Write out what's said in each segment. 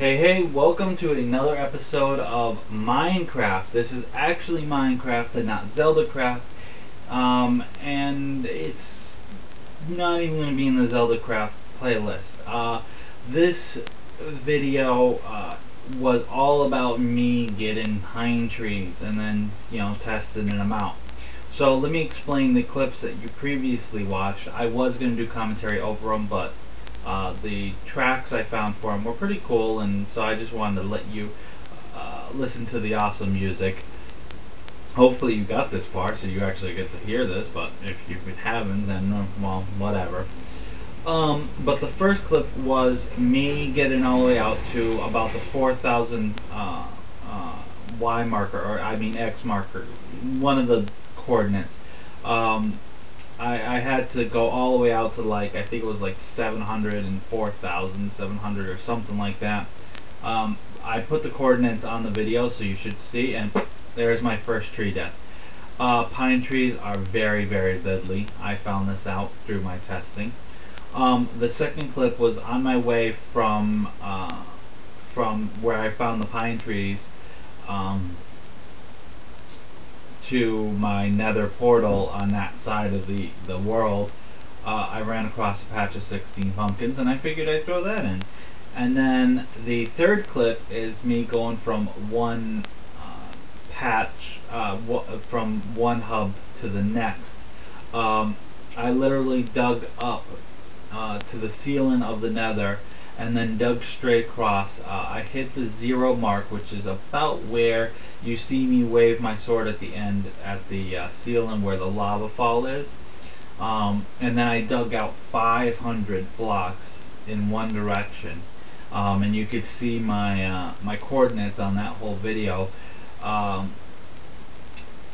Hey, welcome to another episode of Minecraft. This is actually Minecraft and not Zelda-craft. And it's not even going to be in the Zelda-craft playlist. This video was all about me getting pine trees and then, testing them out. So let me explain the clips that you previously watched. I was going to do commentary over them, but the tracks I found for them were pretty cool, and so I just wanted to let you listen to the awesome music. Hopefully you got this far so you actually get to hear this, but if you haven't, then well, whatever. But the first clip was me getting all the way out to about the 4,000 Y marker, or I mean X marker, one of the coordinates. I had to go all the way out to, like, I think it was like 700 and 4,700 or something like that. I put the coordinates on the video so you should see, and there's my first tree death. Pine trees are very, very deadly. I found this out through my testing. The second clip was on my way from where I found the pine trees to my nether portal on that side of the world. I ran across a patch of 16 pumpkins, and I figured I'd throw that in. And then the third clip is me going from one patch, from one hub to the next. I literally dug up to the ceiling of the nether and then dug straight across. I hit the 0 mark, which is about where you see me wave my sword at the end at the ceiling where the lava fall is. And then I dug out 500 blocks in one direction. And you could see my my coordinates on that whole video.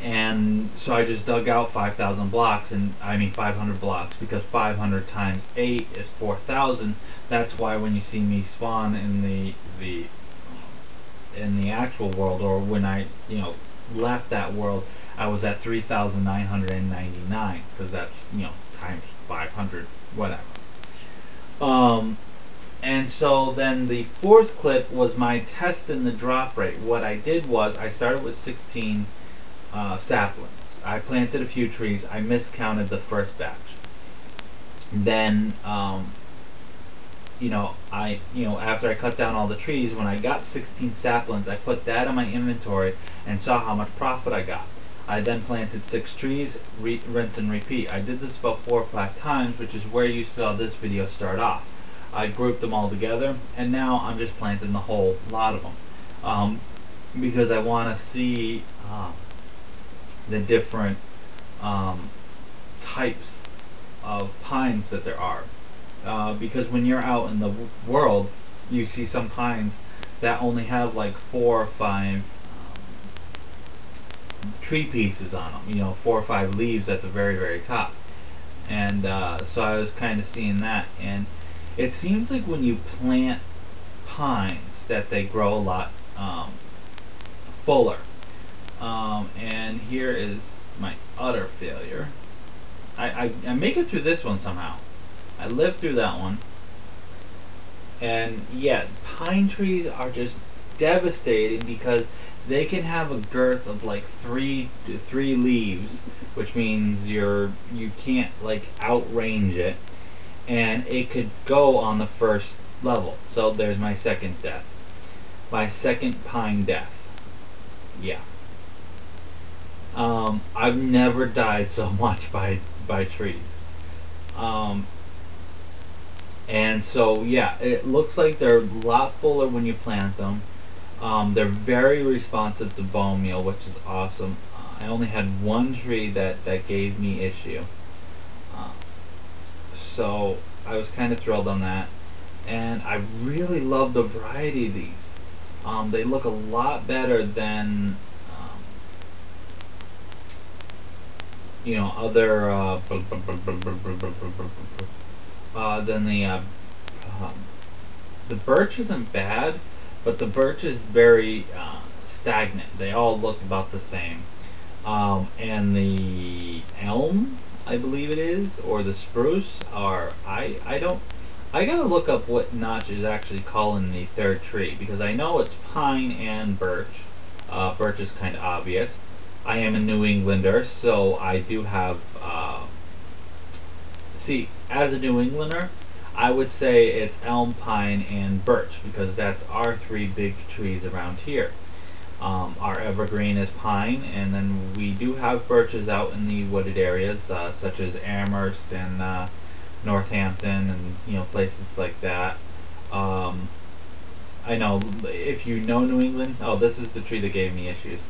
And so I just dug out 5,000 blocks, and I mean 500 blocks, because 500 times 8 is 4,000. That's why when you see me spawn in the actual world, or when I left that world, I was at 3,999, because that's times 500, whatever. And so then the fourth clip was my test in the drop rate. What I did was I started with 16 saplings. I planted a few trees. I miscounted the first batch. Then after I cut down all the trees, when I got 16 saplings, I put that in my inventory and saw how much profit I got. I then planted 6 trees, rinse and repeat. I did this about 4 or 5 times, which is where you saw this video start off. I grouped them all together, and now I'm just planting the whole lot of them, because I want to see the different types of pines that there are. Because when you're out in the world, you see some pines that only have like 4 or 5 tree pieces on them, 4 or 5 leaves at the very, very top. And so I was kind of seeing that, and it seems like when you plant pines that they grow a lot fuller. And here is my utter failure. I make it through this one somehow. I lived through that one. And yeah, pine trees are just devastating because they can have a girth of like three leaves, which means you can't like outrange it, and it could go on the first level. So there's my second death, my second pine death. Yeah. I've never died so much by trees. And so yeah, it looks like they're a lot fuller when you plant them. They're very responsive to bone meal, which is awesome. I only had one tree that gave me issue. So I was kind of thrilled on that. And I really love the variety of these. They look a lot better than other than the birch isn't bad, but the birch is very stagnant. They all look about the same. And the elm, I believe it is, or the spruce, are I I gotta look up what Notch is actually calling the third tree, because I know it's pine and birch. Birch is kind of obvious. I am a New Englander, so I do have. See, as a New Englander, I would say it's elm, pine, and birch, because that's our three big trees around here. Our evergreen is pine, and then we do have birches out in the wooded areas, such as Amherst and Northampton, and places like that. I know if you know New England. Oh, this is the tree that gave me issues.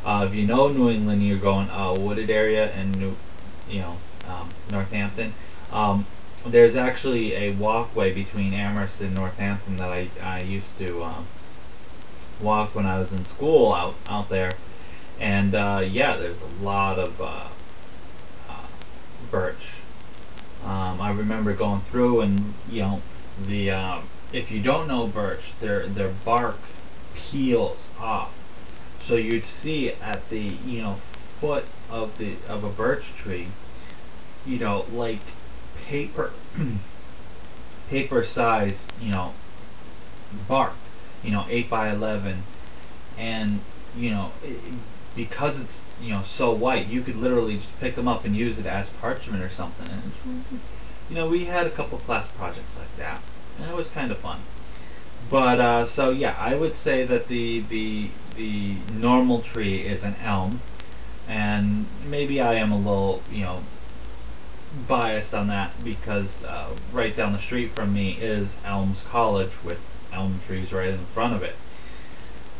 If you know New England, you're going wooded area and Northampton. There's actually a walkway between Amherst and Northampton that I used to walk when I was in school out there, and yeah, there's a lot of birch. I remember going through, and the if you don't know birch, their bark peels off, so you'd see at the foot of a birch tree, like paper paper size bark, 8 by 11, and because it's so white, you could literally just pick them up and use it as parchment or something. And we had a couple class projects like that, and it was kind of fun. But so yeah, I would say that the normal tree is an elm, and maybe I am a little biased on that, because right down the street from me is Elms College with elm trees right in front of it.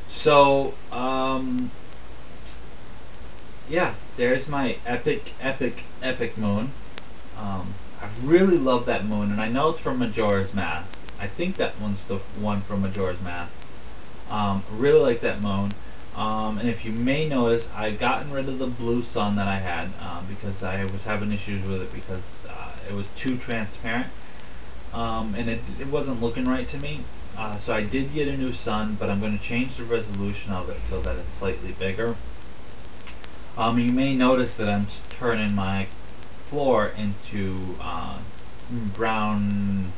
So yeah, there's my epic moon. I really love that moon, and I know it's from Majora's Mask. I think that one's the one from Majora's Mask. Really like that moon. And if you may notice, I've gotten rid of the blue sun that I had, because I was having issues with it, because it was too transparent, and it wasn't looking right to me. So I did get a new sun, but I'm going to change the resolution of it so that it's slightly bigger. You may notice that I'm turning my floor into brown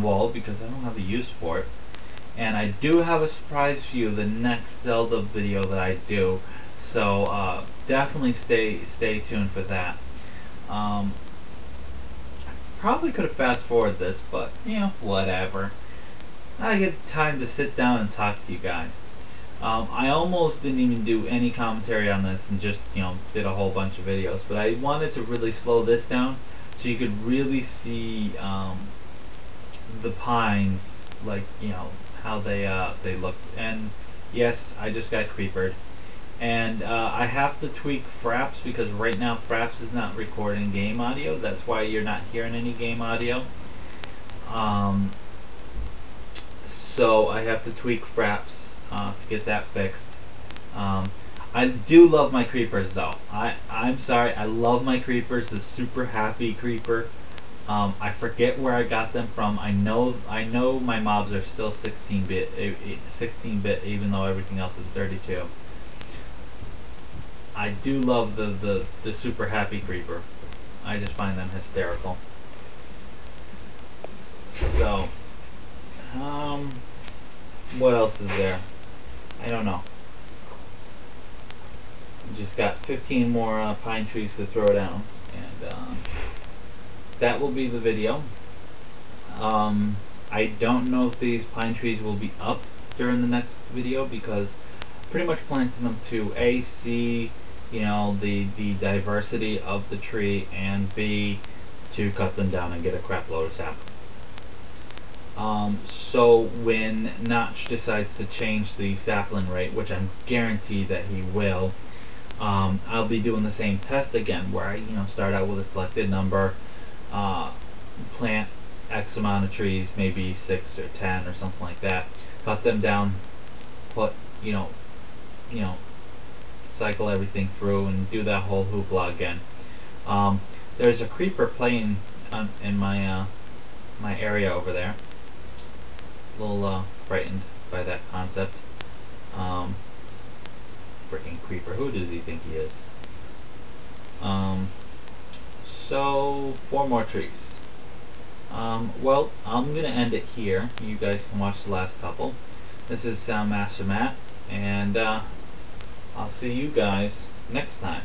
wool, because I don't have a use for it. And I do have a surprise for you the next Zelda video that I do, so definitely stay tuned for that. Probably could have fast forwarded this, but whatever. I get time to sit down and talk to you guys. I almost didn't even do any commentary on this, and just did a whole bunch of videos, but I wanted to really slow this down so you could really see the pines, like how they look. And yes, I just got creepered, and I have to tweak Fraps, because right now Fraps is not recording game audio. That's why you're not hearing any game audio. So I have to tweak Fraps to get that fixed. I do love my creepers though. I'm sorry, I love my creepers. The super happy creeper. I forget where I got them from. I know my mobs are still 16-bit, even though everything else is 32. I do love the super happy creeper. I just find them hysterical. So, what else is there? I don't know. Just got 15 more pine trees to throw down, and that will be the video. I don't know if these pine trees will be up during the next video, because I pretty much planted them to A, see the diversity of the tree, and B, to cut them down and get a crap load of saplings. So when Notch decides to change the sapling rate, which I'm guaranteed that he will, I'll be doing the same test again, where I start out with a selected number, plant X amount of trees, maybe 6 or 10 or something like that, cut them down, put cycle everything through, and do that whole hoopla again. There's a creeper playing in my my area over there. A little frightened by that concept. Freaking creeper! Who does he think he is? So 4 more trees. Well, I'm going to end it here. You guys can watch the last couple. This is Soundmaster Matt, and I'll see you guys next time.